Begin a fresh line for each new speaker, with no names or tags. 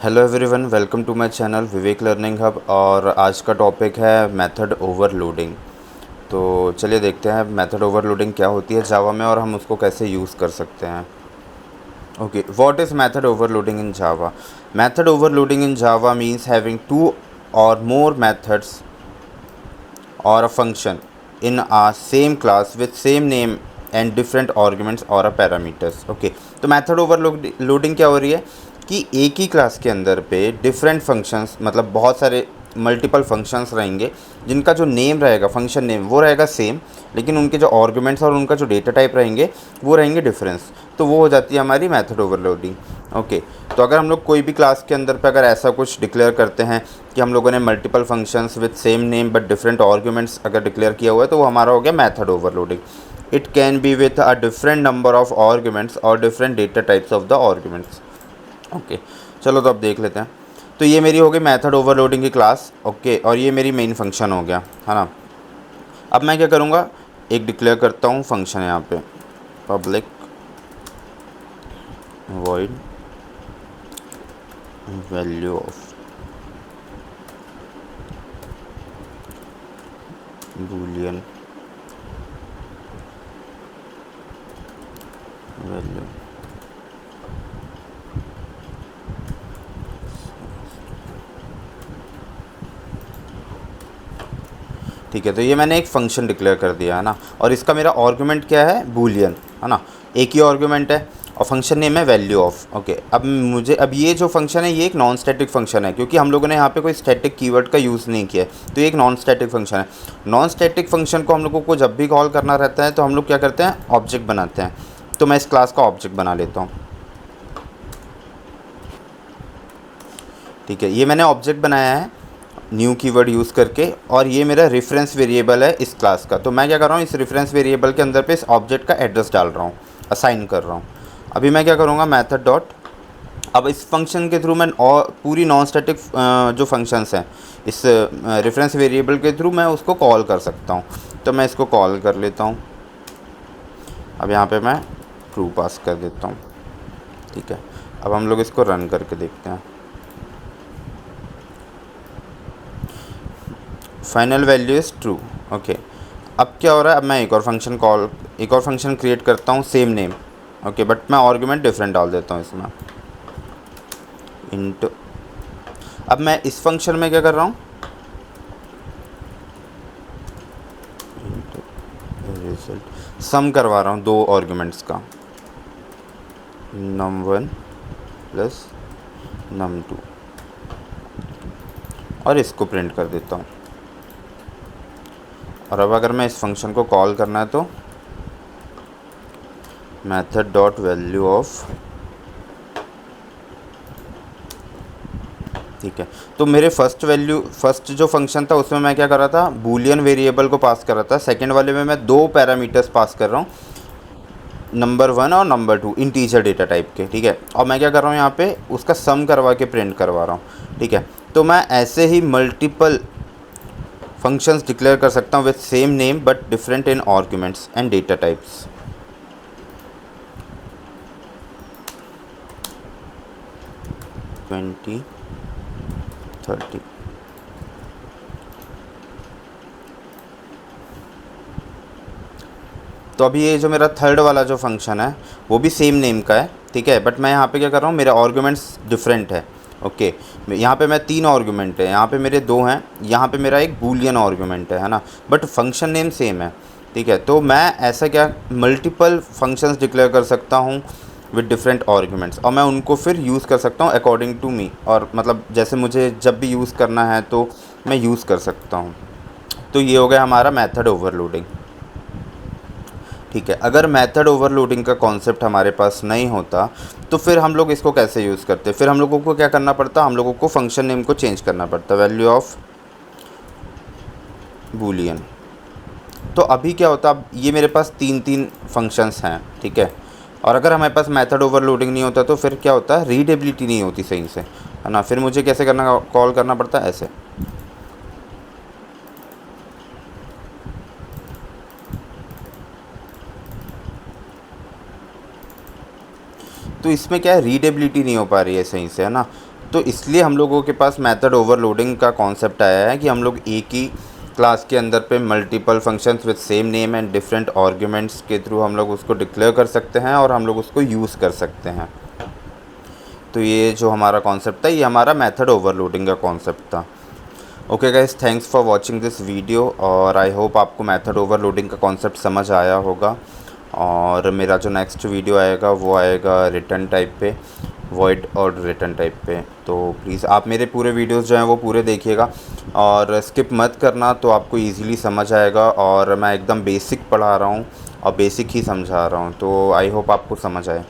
Hello everyone, welcome to my channel Vivek learning hub. और आज का टॉपिक है मेथड ओवरलोडिंग। तो चलिए देखते हैं मेथड ओवरलोडिंग क्या होती है जावा में और हम उसको कैसे यूज़ कर सकते हैं। Okay, what is method overloading in Java? Method overloading in Java means having two or more methods or a function in a same class with same name and different arguments or a parameters. Okay, तो method overloading क्या हो रही है कि एक ही class के अंदर पे डिफरेंट फंक्शंस, मतलब बहुत सारे मल्टीपल फंक्शंस रहेंगे जिनका जो नेम रहेगा, फंक्शन नेम, वो रहेगा सेम, लेकिन उनके जो आर्गुमेंट्स और उनका जो डेटा टाइप रहेंगे वो रहेंगे डिफरेंस। तो वो हो जाती है हमारी मेथड ओवरलोडिंग। ओके, तो अगर हम लोग कोई भी क्लास के अंदर पे अगर ऐसा कुछ डिक्लेयर करते हैं कि हम लोगों ने multiple functions with same name but different arguments अगर डिक्लेयर किया हुआ है तो वो हमारा हो गया method overloading. It can be with a different number of arguments और different data types of the arguments. Okay, चलो तो अब देख लेते हैं। तो ये मेरी हो गई मेथड ओवरलोडिंग की क्लास। ओके, और ये मेरी मेन फंक्शन हो गया, है ना। अब मैं क्या करूँगा, एक डिक्लेयर करता हूँ फंक्शन यहाँ पे, public void value of Boolean value. ठीक है, तो ये मैंने एक फ़ंक्शन डिक्लेयर कर दिया है ना, और इसका मेरा आर्गुमेंट क्या है, बूलियन, है ना। एक ही आर्गुमेंट है और फंक्शन नेम है वैल्यू ऑफ। ओके, अब ये जो फंक्शन है ये एक नॉन स्टैटिक फंक्शन है, क्योंकि हम लोगों ने यहाँ पे कोई स्टैटिक कीवर्ड का यूज़ नहीं किया है, तो ये एक नॉन स्टैटिक फंक्शन है। नॉन स्टैटिक फंक्शन को हम लोगों को जब भी कॉल करना रहता है तो हम लोग क्या करते हैं, ऑब्जेक्ट बनाते हैं। तो मैं इस क्लास का ऑब्जेक्ट बना लेता हूँ। ठीक है, ये मैंने ऑब्जेक्ट बनाया है न्यू कीवर्ड यूज़ करके, और ये मेरा रेफरेंस वेरिएबल है इस क्लास का। तो मैं क्या कर रहा हूँ, इस रेफरेंस वेरिएबल के अंदर पे इस ऑब्जेक्ट का एड्रेस डाल रहा हूँ, असाइन कर रहा हूँ। अभी मैं क्या करूँगा, मेथड डॉट, अब इस फंक्शन के थ्रू मैं और पूरी नॉन स्टैटिक जो फंक्शंस हैं इस रेफरेंस वेरिएबल के थ्रू मैं उसको कॉल कर सकता हूँ। तो मैं इसको कॉल कर लेता हूँ। अब यहाँ पे मैं ट्रू पास कर देता हूँ। ठीक है, अब हम लोग इसको रन करके देखते हैं। Final value is true. Okay, अब क्या हो रहा है, अब मैं एक और फंक्शन क्रिएट करता हूँ सेम नेम। ओके, बट मैं आर्गुमेंट डिफरेंट डाल देता हूँ इसमें, इंट। अब मैं इस फंक्शन में क्या कर रहा हूँ, रिजल्ट सम करवा रहा हूँ दो आर्गुमेंट्स का, num1 प्लस num2, और इसको प्रिंट कर देता हूँ। और अब अगर मैं इस फंक्शन को कॉल करना है तो मेथड डॉट वैल्यू ऑफ, ठीक है। तो मेरे फर्स्ट जो फंक्शन था उसमें मैं क्या कर रहा था, बूलियन वेरिएबल को पास कर रहा था। सेकंड वाले में मैं दो पैरामीटर्स पास कर रहा हूँ, नंबर 1 और नंबर 2, इंटीजर डेटा टाइप के। ठीक है, और मैं क्या कर रहा हूँ यहाँ पे उसका सम करवा के प्रिंट करवा रहा हूँ। ठीक है, तो मैं ऐसे ही मल्टीपल फंक्शंस डिक्लेयर कर सकता हूँ with same name but different in arguments and data types. 20 30। तो अभी ये जो मेरा थर्ड वाला जो फंक्शन है वो भी सेम नेम का है। ठीक है, बट मैं यहाँ पे क्या कर रहा हूँ, मेरे आर्गुमेंट्स डिफरेंट है। ओके, यहाँ पे मैं 3 आर्गुमेंट है, यहाँ पे मेरे 2 हैं, यहाँ पे मेरा एक बूलियन आर्गुमेंट है ना, बट फंक्शन नेम सेम है। ठीक है, तो मैं ऐसा क्या मल्टीपल फंक्शंस डिक्लेयर कर सकता हूँ विद डिफरेंट आर्गुमेंट्स, और मैं उनको फिर यूज़ कर सकता हूँ अकॉर्डिंग टू मी, और मतलब जैसे मुझे जब भी यूज़ करना है तो मैं यूज़ कर सकता हूँ। तो ये हो गया हमारा मेथड ओवरलोडिंग। ठीक है, अगर मेथड ओवरलोडिंग का कॉन्सेप्ट हमारे पास नहीं होता तो फिर हम लोग इसको कैसे यूज़ करते, फिर हम लोगों को क्या करना पड़ता, हम लोगों को फंक्शन नेम को चेंज करना पड़ता, वैल्यू ऑफ बूलियन। तो अभी क्या होता, अब ये मेरे पास तीन तीन फंक्शंस हैं। ठीक है, और अगर हमारे पास मेथड ओवरलोडिंग नहीं होता तो फिर क्या होता है, रीडेबिलिटी नहीं होती सही से, है ना। फिर मुझे कैसे करना, कॉल करना पड़ता है ऐसे। तो इसमें क्या है, रीडेबिलिटी नहीं हो पा रही है सही से, है ना। तो इसलिए हम लोगों के पास मेथड ओवरलोडिंग का कॉन्सेप्ट आया है कि हम लोग एक ही क्लास के अंदर पे multiple functions with same name and different arguments के थ्रू हम लोग उसको डिक्लेयर कर सकते हैं और हम लोग उसको यूज़ कर सकते हैं। तो ये जो हमारा कॉन्सेप्ट था, ये हमारा मेथड ओवरलोडिंग का कॉन्सेप्ट था। Okay guys, thanks for watching this video, और आई होप आपको मेथड ओवरलोडिंग का कॉन्सेप्ट समझ आया होगा। और मेरा जो नेक्स्ट वीडियो आएगा वो आएगा रिटर्न टाइप पे, वॉइड और रिटर्न टाइप पे। तो प्लीज़ आप मेरे पूरे वीडियोस जो हैं वो पूरे देखिएगा और स्किप मत करना, तो आपको इजीली समझ आएगा। और मैं एकदम बेसिक पढ़ा रहा हूँ और बेसिक ही समझा रहा हूँ, तो आई होप आपको समझ आए।